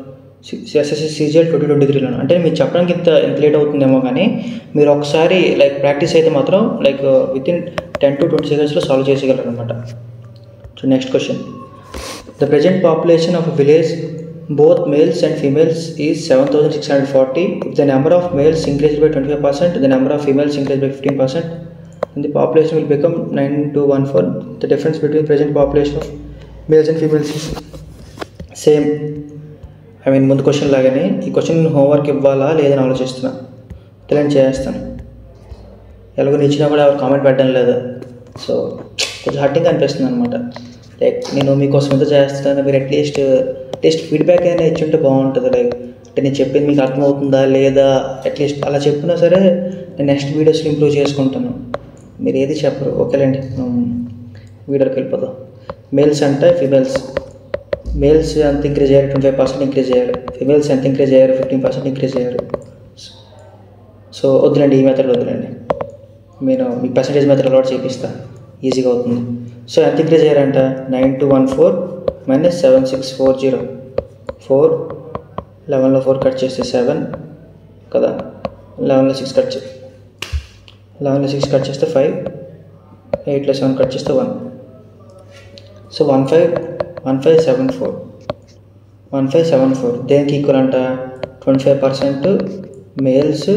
SSC CGL 2023లో. అంటే మీరు చెప్పడానికి ఇంత లేట్ అవుతుందేమో, కానీ మీరు ఒకసారి లైక్ ప్రాక్టీస్ అయితే మాత్రం లైక్ వితిన్ 10 to 20 secondsలో సాల్వ్ చేసేయగలరు అనమాట. So next question, the present population of village both males and females is 7,640. If the number of males increased by 25%, the number of females increased by 15%, and the population will become 9214. The difference between present population of males and females is same. ముందు question లాగానే ఈ question homework ఇవ్వాలా లేదని ఆలోచిస్తున్నా. తెలియని చేస్తాను. ఎలాగో ఇచ్చినా కూడా ఎవరు కామెంట్ పెట్టడం లేదు. సో కొంచెం హర్టింగ్ అనిపిస్తుంది అనమాట. లైక్ నేను మీకోసం ఎంత చేస్తాను, మీరు అట్లీస్ట్ ఫీడ్బ్యాక్ అయినా ఇచ్చుంటే బాగుంటుంది. లైక్ అంటే నేను చెప్పింది మీకు అర్థమవుతుందా లేదా, అట్లీస్ట్ అలా చెప్పినా సరే నేను నెక్స్ట్ వీడియోస్లో ఇంప్రూవ్ చేసుకుంటాను. మీరు ఏది చెప్పరు. ఓకేలేండి, వీడియోకి వెళ్ళిపోదాం. మేల్స్ అంటే ఫిమేల్స్. మేల్స్ ఎంత ఇంక్రీజ్ అయ్యారు? 25% ఇంక్రీజ్ అయ్యారు. ఫిమేల్స్ ఎంత ఇంక్రీజ్ అయ్యారు? 15% ఇంక్రీజ్ అయ్యారు. సో వద్దులండి, ఈ మెథడ్ వద్దులండి, నేను మీ పర్సంటేజ్ మెథడ్ అలవాటు చేపిస్తాను, ఈజీగా అవుతుంది. సో ఎంత ఇంక్రీజ్ అయ్యారంట? 9214 - 7640. 4 11లో 4 కట్ చేస్తే 7 కదా, 11లో 6 కట్ 11లో 6 కట్ చేస్తే 5, 8లో 7 కట్ చేస్తే 1. సో 1574 దేనికి ఈక్వల్ అంట? 25% మేల్స్,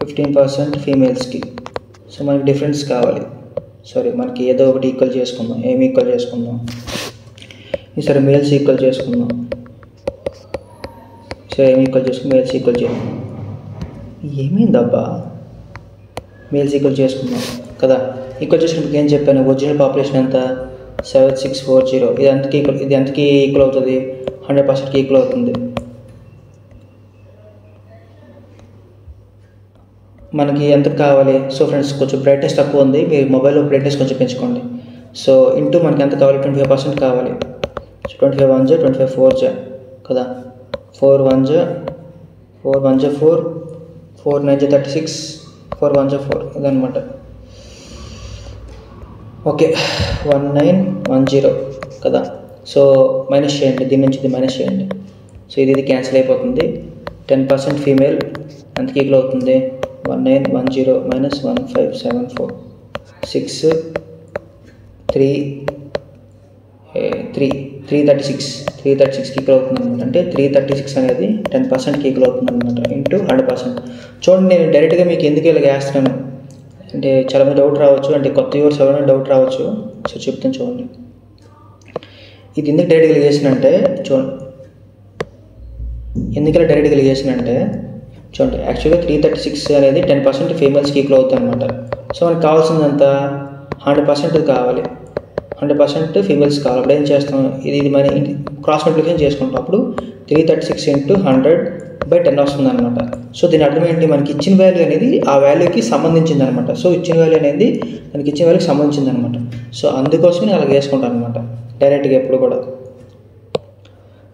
15% ఫీమేల్స్కి. సో మనకి డిఫరెన్స్ కావాలి. సారీ, మనకి ఏదో ఒకటి ఈక్వల్ చేసుకుందాం. ఏమి ఈక్వల్ చేసుకుందాం? ఈసారి మేల్స్ ఈక్వల్ చేసుకుందాం. సో ఏమి ఈక్వల్ చేసుకుని మేల్స్ ఈక్వల్ చేయాలి. ఏమైందబ్బా? మేల్స్ ఈక్వల్ చేసుకుందాం కదా. ఈక్వల్ చేసుకున్నప్పుడు ఏం చెప్పాను? ఒరిజినల్ పాపులేషన్ ఎంత? 7640. ఇది ఎంతకి ఈక్వల్ అవుతుంది? 100%కి ఈక్వల్ అవుతుంది. మనకి ఎంత కావాలి? సో ఫ్రెండ్స్, కొంచెం బ్రైట్నెస్ తక్కువ ఉంది, మీరు మొబైల్లో బ్రైట్నెస్ కొంచెం పెంచుకోండి. సో ఇంటూ మనకి ఎంత కావాలి? 25% కావాలి. సో 25 1 25 4 కదా, 4 1 4 4 9 36, 4 1 4 ఇదనమాట. ఓకే, 1910 కదా. సో మైనస్ చేయండి, దీని నుంచి ఇది మైనస్ చేయండి. సో ఇది క్యాన్సిల్ అయిపోతుంది. 10% ఫీమేల్ ఎంతకి ఈక్వల్ అవుతుంది? 1910 - 1574 6 3 336కి ఈక్వల్ అవుతుంది అనమాట. అంటే 336 అనేది 10%కి ఈక్వల్ అవుతుంది అనమాట, ఇంటూ 100%. చూడండి, నేను డైరెక్ట్గా మీకు ఎందుకు ఇలా వేస్తున్నాను అంటే చాలామంది డౌట్ రావచ్చు, అంటే కొత్త వ్యూవర్స్ ఎవరైనా డౌట్ రావచ్చు. సో చెప్తాను చూడండి. ఇది ఎందుకు డైరెక్ట్గా చేసినంటే చూడండి, ఎందుకు డైరెక్ట్గా చేసినంటే చూడండి, యాక్చువల్గా 336 అనేది 10% ఫీమేల్స్కి ఈక్వల్ అవుతుంది అనమాట. సో మనకు కావాల్సిందంతా 100% కావాలి, 100% ఫీమేల్స్ కావాలి. అప్పుడు ఏం చేస్తాం? ఇది మన క్రాస్ మల్టిప్లికేషన్ చేసుకుంటాం. అప్పుడు 336 × 100/10 వస్తుంది అనమాట. సో దీని అర్థం ఏంటి? మనకి ఇచ్చిన వాల్యూ అనేది ఆ వాల్యూకి సంబంధించింది అనమాట. సో ఇచ్చిన వాల్యూ అనేది మనకి ఇచ్చిన వాల్యూకి సంబంధించింది అనమాట. సో అందుకోసమే నేను అలా చేసుకుంటాను అనమాట డైరెక్ట్గా ఎప్పుడు కూడా.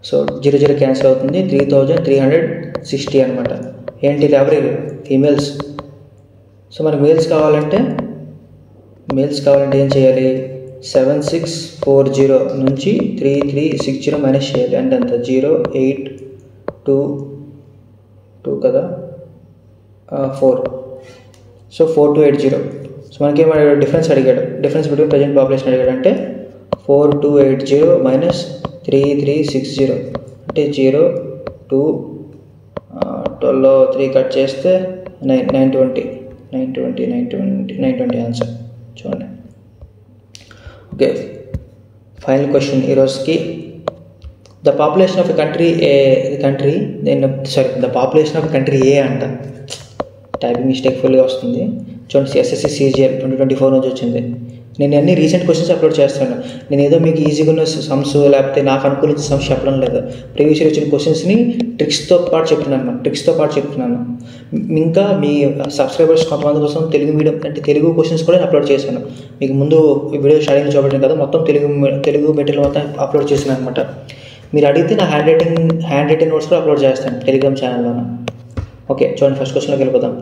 సో 0 క్యాన్సిల్ అవుతుంది. 3360 అనమాట. ఏంటి? ఎవరి? ఫీమేల్స్. సో మనకి మేల్స్ కావాలంటే ఏం చేయాలి? 7640 నుంచి 3360 మైనస్ చేయాలి. అంటే అంత 0 8 2 2 కదా, 4. సో 4280. సో మనకి ఏమడిగాడు? డిఫరెన్స్ అడిగాడు. డిఫరెన్స్ బిట్వీన్ ప్రజెంట్ పాపులేషన్ అడిగాడు. అంటే 4280 - 3360 అంటే 0 2 12లో 3 కట్ చేస్తే 920 ఆన్సర్. చూడండి. ఓకే, ఫైనల్ క్వశ్చన్ ఈరోజుకి. The population of country the population of country A అంట. టైపింగ్ మిస్టేక్ ఫుల్గా వస్తుంది. చూడండి, SSC CGL 2024 నుంచి వచ్చింది. నేను అన్ని రీసెంట్ క్వశ్చన్స్ అప్లోడ్ చేస్తాను. నేను ఏదో మీకు ఈజీగా ఉన్న సమ్స్ లేకపోతే నాకు అనుకూలించిన సమ్స్ చెప్పడం లేదు. ప్రీవియస్ ఇయర్ వచ్చిన క్వశ్చన్స్ని ట్రిక్స్తో పాటు చెప్తున్నాను. ఇంకా మీ సబ్స్క్రైబర్స్ కొంతమంది కోసం తెలుగు మీడియం అంటే తెలుగు క్వశ్చన్స్ కూడా నేను అప్లోడ్ చేశాను. మీకు ముందు వీడియో స్టార్టింగ్ చూపెట్టాను కదా, మొత్తం తెలుగు మెటీరియల్ మొత్తం అప్లోడ్ చేశాను అనమాట. మీరు అడిగితే నా హ్యాండ్ రైటింగ్ నోట్స్ కూడా అప్లోడ్ చేస్తాను టెలిగ్రామ్ ఛానల్లోనే. ఓకే, చూడండి, ఫస్ట్ క్వశ్చన్లోకి వెళ్ళిపోదాం.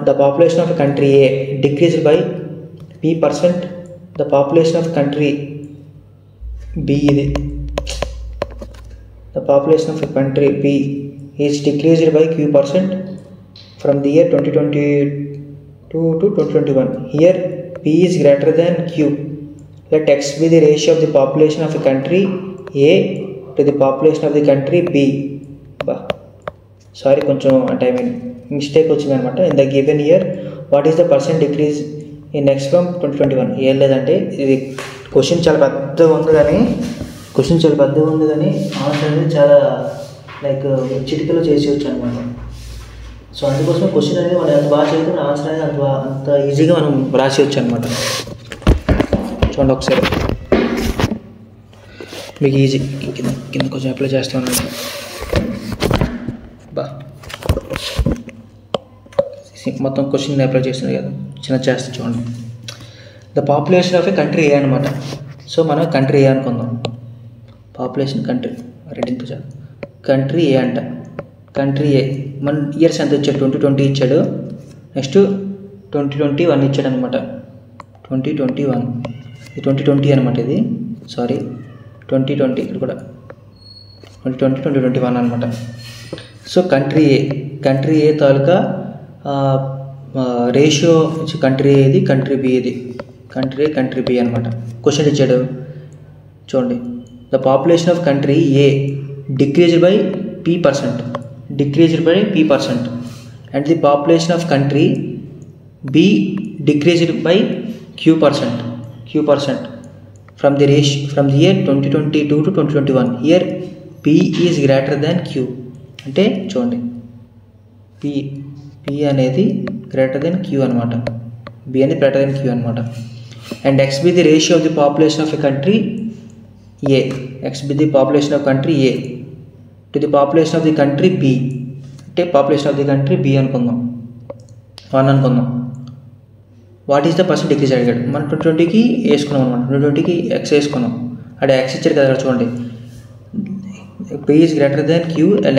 The population of country A decreased by P%. The population of country B the population of country B is decreased by Q% from the year 2022 to 2021. Here P is greater than Q. Let X be the ratio of the population of country A to the population of the country B. Sorry, కొంచెం అంటే mistake వచ్చింది అనమాట. In the given year, what is the percent decrease in X from 2021? ఏం లేదంటే ఇది question చాలా పెద్దగా ఉంది కానీ ఆన్సర్ అనేది చాలా లైక్ చిటికలో చేసేయచ్చు అనమాట. సో అందుకోసం క్వశ్చన్ అనేది మనం ఎంత బాగా చదువుతున్న ఆన్సర్ అనేది అంత ఈజీగా మనం రాసేయచ్చు అనమాట. చూడండి ఒకసారి, మీకు ఈజీ కింద కొంచెం అప్లై చేస్తాను. మొత్తం క్వశ్చన్ అప్లై చేస్తుంది కదా, చిన్న చేస్తే చూడండి. The population of A country A అనమాట. సో మనం కంట్రీ ఏ అనుకుందాం. పాపులేషన్ కంట్రీ రెడ్డింగ్ చాలు. కంట్రీ ఏ అంట. కంట్రీ ఏ మన ఇయర్స్ ఎంత ఇచ్చాడు, 2020 ఇచ్చాడు. నెక్స్ట్ 2021 ఇచ్చాడు అనమాట. 2021 ఇది 2020 అనమాట. ఇది సారీ 2020 ఇక్కడ కూడా 2020 2021 అనమాట. సో కంట్రీ ఏ తాలూకా రేషియో కంట్రీ ఏది, కంట్రీ బి ఏది, కంట్రీ బి అనమాట. క్వశ్చన్ ఇచ్చాడు చూడండి. The population of country A decreased by p%, and the population of country B decreased by q%, from the year 2022 to 2021. Here P is greater than Q. అంటే చూడండి P అనేది greater than Q అనమాట. B అనేది greater than Q అనమాట. And X be the ratio of the population of a country A. X be the population of country A to the population of the country B. అంటే population of the country B అనుకుందాం, 1 అనుకుందాం. What is the percent decrease అడిగాడు. మనం 2020కి వేసుకున్నాం అనమాట. 2020కి X వేసుకున్నాం. అక్కడ X ఇచ్చారు కదా చూడండి. P is greater than Q and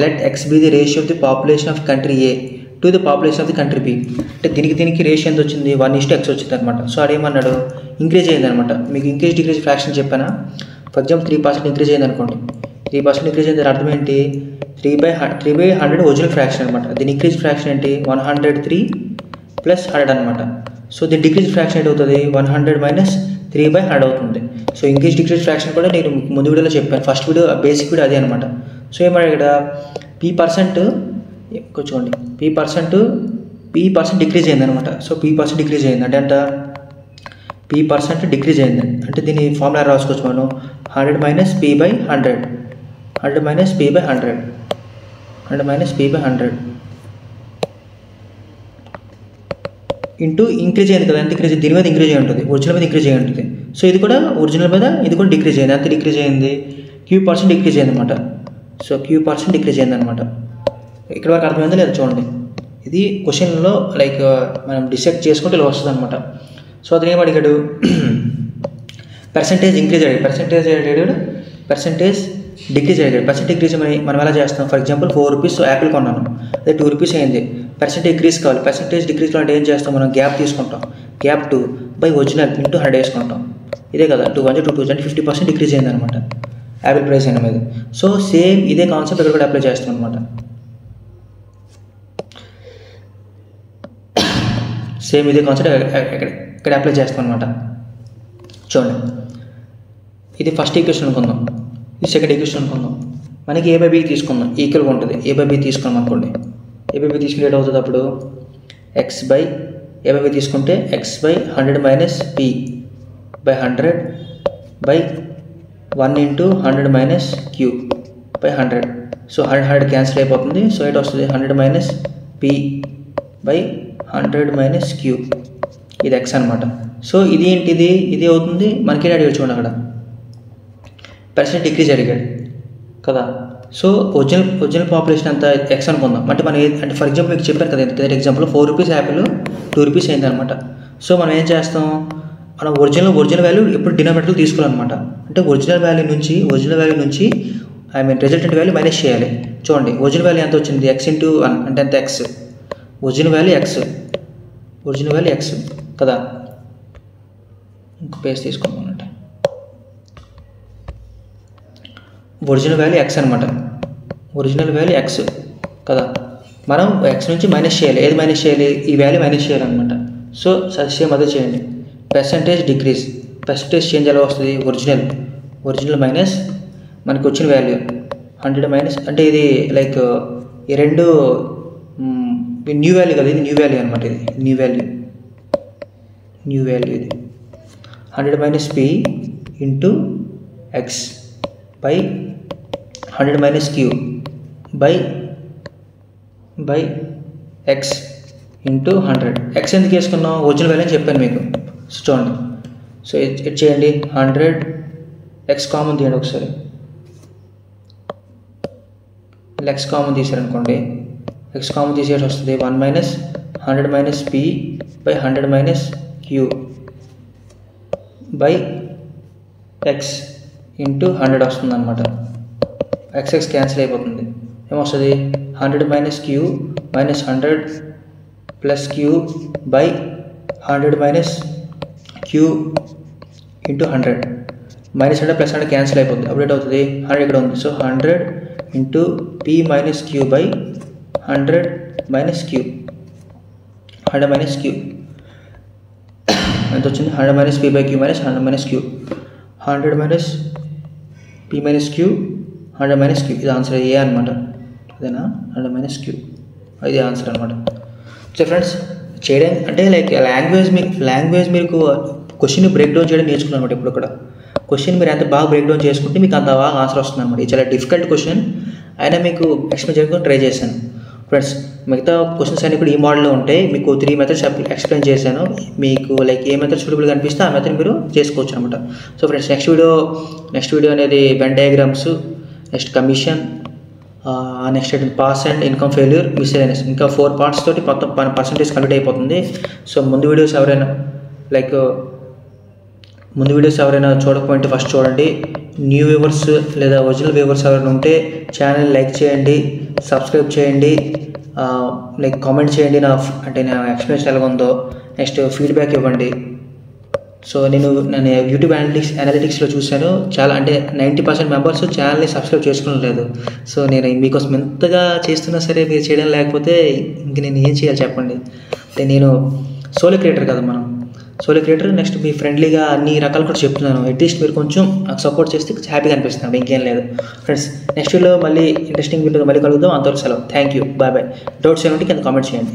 let X be the ratio of the population of country A to the population of the country B. అంటే దీనికి రేషియో ఎంత వచ్చింది, 1:X వచ్చింది అనమాట. సో అదేమన్నాడు, ఇంక్రీజ్ అయింది అనమాట. మీకు ఇంక్రీజ్ డిక్రీజ్ ఫ్రాక్షన్ చెప్పానా. ఫర్ ఎగ్జాంపుల్ 3% ఇంక్రీజ్ అయింది అనుకోండి. 3% ఇంక్రీజ్ అయింది అర్థం ఏంటి, 3/100 ఒరిజినల్ ఫ్రాక్షన్ అనమాట. దీని ఇంక్రీజ్ ఫ్రాక్షన్ ఏంటి, 103 + 100 అనమాట. సో దీని డిక్రీజ్ ఫ్రాక్షన్ ఏంటి అవుతుంది, 100 - 3/100 అవుతుంది. సో ఇంక్రీజ్ డిక్రీజ్ ఫ్రాక్షన్ కూడా నేను ముందు వీడియోలో చెప్పాను, ఫస్ట్ వీడియో బేసిక్ వీడియో అదే అనమాట. సో ఏమన్నా ఇక్కడ p% చూడండి, p% డిక్రీజ్ అయింది అనమాట. సో p% డిక్రీజ్ అయింది అంటే అంట p% డిక్రీజ్ అయింది అంటే దీని ఫార్ములా రాసుకోవచ్చు మనం, 100 - p/100, 100 - p/100, 100 - p/100 into increase అయింది కదా. ఎంత ఇంక్రీజ్, దీని మీద ఇంక్రీజ్ అయి ఉంటుంది, ఒరిజినల్ మీద ఇంక్రీజ్ అయి ఉంటుంది. సో ఇది కూడా ఒరిజినల్ మీద ఇది కూడా డిక్రీజ్ అయింది. ఎంత డిక్రీజ్ అయింది, Q% డిక్రీజ్ అయింది అనమాట. సో Q% డిక్రీజ్ అయింది అనమాట. ఇక్కడ వరకు అర్థమైందా లేదా చూడండి. ఇది క్వశ్చన్లో లైక్ మనం డిసైడ్ చేసుకుంటే ఇలా వస్తుంది అనమాట. సో అతను ఏం అడిగాడు, పర్సెంటేజ్ ఇంక్రీజ్ అయ్యాడు, పర్సెంటేజ్ డిక్రీజ్ అయ్యాడు. పర్సెంట్ డిక్రీజ్ మనం ఎలా చేస్తాం, ఫర్ ఎగ్జాంపుల్ 4 రూపీస్ యాపిల్ కొన్నాను, అదే 2 రూపీస్ అయింది. పర్సెంటేజ్ డిక్రీజ్ కావాలి. పర్సెంటేజ్ డిక్రీజ్ కావాలంటే ఏం చేస్తాం, మనం గ్యాప్ తీసుకుంటాం. గ్యాప్ 2/ఒరిజినల్ ఇంటూ 100 వేసుకుంటాం. ఇదే కదా 2 × 2 అంటే 50% డిక్రీజ్ అయింది అనమాట యాపిల్ ప్రైస్ అయిన మీద. సో సేమ్ ఇదే కాన్సెప్ట్ ఇక్కడ కూడా అప్లై చేస్తాం అనమాట. సేమ్ ఇదే కాన్సెప్ట్ ఇక్కడ అప్లై చేస్తాం అనమాట. చూడండి, ఇది ఫస్ట్ ఈక్వేషన్ అనుకుందాం, ఇది సెకండ్ ఈక్వేషన్ అనుకుందాం. మనకి A/B తీసుకుందాం, ఈక్వల్గా ఉంటుంది. A/B తీసుకున్నాం అనుకోండి. A/B తీసుకుంటే ఏట్ అవుతుంది అప్పుడు, A/B తీసుకుంటే x/100 - p/100 1 × 100 - q/100. So 100 cancel అయిపోతుంది. సో ఏట్ వస్తుంది, 100 - p/100 - q. ఇది x అనమాట. సో ఇది ఏంటిది, ఇది అవుతుంది. మనకేం అడిగాడు చూడండి, అక్కడ పర్సెంట్ డిక్రీజ్ అడిగాడు కదా. సో ఒరిజినల్ పాపులేషన్ అంతా ఎక్స్ అనుకుందాం. అంటే మనం అంటే ఫర్ ఎగ్జాంపుల్ మీకు చెప్పాను కదా, ఎంత ఎగ్జాంపుల్ 4 రూపీస్ యాపిల్ 2 రూపీస్ అయింది అనమాట. సో మనం ఏం చేస్తాం, మనం ఒరిజినల్ వాల్యూ ఎప్పుడు డినామినేటర్లో తీసుకోవాలన్నమాట. అంటే ఒరిజినల్ వాల్యూ నుంచి రిజల్టెంట్ వాల్యూ మైనస్ చేయాలి. చూడండి, ఒరిజినల్ వాల్యూ ఎంత వచ్చింది, x × 1 అంటే ఎంత ఎక్స్, ఒరిజినల్ వాల్యూ ఎక్స్ కదా. ఇంకో పేజ్ తీసుకుందాం అంటే ఒరిజినల్ వాల్యూ ఎక్స్ అనమాట, ఒరిజినల్ వాల్యూ ఎక్స్ కదా. మనం ఎక్స్ నుంచి మైనస్ చేయాలి. ఏది మైనస్ చేయాలి, ఈ వాల్యూ మైనస్ చేయాలన్నమాట. సో సేమ్ అదే చేయండి. పర్సెంటేజ్ డిక్రీజ్, పర్సెంటేజ్ చేంజ్ ఎలా వస్తుంది, ఒరిజినల్ మైనస్ మనకి వచ్చిన వాల్యూ 100 అంటే ఇది లైక్ ఈ రెండు న్యూ వాల్యూ కదా, ఇది న్యూ వాల్యూ అనమాట. ఇది న్యూ వాల్యూ ఇది 100 - p × x by 100 - q by x × 100. x ఎందుకు వేసుకున్నాం, ఒరిజినల్ వాల్యూ అని చెప్పాను మీకు. సో చూడండి, సో ఇది చేయండి, 100 x కామన్ తీయండి ఒకసారి. x కామన్ తీసారనుకోండి, ఎక్స్ కామన్ తీసేసి వస్తుంది 1 minus 100 minus p by 100 minus q by x into 100 వస్తుంది అనమాట. ఎక్స్ క్యాన్సిల్ అయిపోతుంది. ఏమొస్తుంది 100 minus q minus 100 plus q by 100 minus q into 100 minus 100 plus 100 cancel అయిపోతుంది. అప్పుడు ఏంటి అవుతుంది 100 ఇక్కడ ఉంది. So 100 into p minus q by 100 minus q 100 minus q ఎంత వచ్చింది 100 minus p by q minus 100 minus q 100 minus p minus q 100 minus q. ఇది answer A అనమాట. అదేనా 100 మైనస్ క్యూ ఇది ఆన్సర్ అనమాట. సో ఫ్రెండ్స్ చేయడం అంటే లైక్ లాంగ్వేజ్ మీకు క్వశ్చన్ బ్రేక్ డౌన్ చేయడం నేర్చుకున్నాను అనమాట. ఇప్పుడు కూడా క్వశ్చన్ మీరు ఎంత బాగా బ్రేక్ డౌన్ చేసుకుంటే మీకు అంత బాగా ఆన్సర్ వస్తుంది అనమాట. ఇది చాలా డిఫికల్ట్ క్వశ్చన్ అయినా మీకు ఎక్స్ప్లెయిన్ చేయడానికి ట్రై చేశాను ఫ్రెండ్స్. మిగతా క్వశ్చన్స్ అన్నీ కూడా ఈ మోడల్లో ఉంటాయి. మీకు 3 మెథడ్స్ ఎక్స్ప్లెయిన్ చేశాను. మీకు లైక్ ఏ మెథడ్ సూటబుల్గా అనిపిస్తే ఆ మెథడ్ మీరు చేసుకోవచ్చు అనమాట. సో ఫ్రెండ్స్ నెక్స్ట్ వీడియో అనేది Venn diagrams, next commission, next pass and income failure, miscellaneous, ఇంకా 4 పార్ట్స్ తోటి మొత్తం పర్సంటేజ్ కంప్లీట్ అయిపోతుంది. సో ముందు వీడియోస్ ఎవరైనా చూడకపోతే ఫస్ట్ చూడండి. న్యూ వ్యూవర్స్ లేదా ఒరిజినల్ వ్యూవర్స్ ఎవరైనా ఉంటే ఛానల్ లైక్ చేయండి, సబ్స్క్రైబ్ చేయండి, లైక్ కామెంట్ చేయండి నా ఎక్స్ప్లెనేషన్ ఎలా ఉందో. నెక్స్ట్ ఫీడ్బ్యాక్ ఇవ్వండి. సో నేను యూట్యూబ్ అనలిటిక్స్లో చూశాను, చాలా అంటే 90% మెంబర్స్ ఛానల్ని సబ్స్క్రైబ్ చేసుకోలేదు. సో నేను మీకోసం ఎంతగా చేస్తున్నా సరే మీరు చేయడం లేకపోతే ఇంక నేను ఏం చేయాలి చెప్పండి. అంటే నేను సోలో క్రియేటర్ కదా, మనం సోలో క్రియేటర్. నెక్స్ట్ మీ ఫ్రెండ్లీగా అన్ని రకాలు కూడా చెప్తున్నాను. అట్లీస్ట్ మీరు కొంచెం నాకు సపోర్ట్ చేస్తే హ్యాపీగా అనిపిస్తుంది. ఇంకేం లేదు ఫ్రెండ్స్. నెక్స్ట్ వీడియో మళ్ళీ ఇంట్రెస్టింగ్ వీడియో మళ్ళీ కలుగుదాం. అంతవరకు సెలవు. Thank you, bye bye. Doubts ఏమంటే కింద కామెంట్ చేయండి.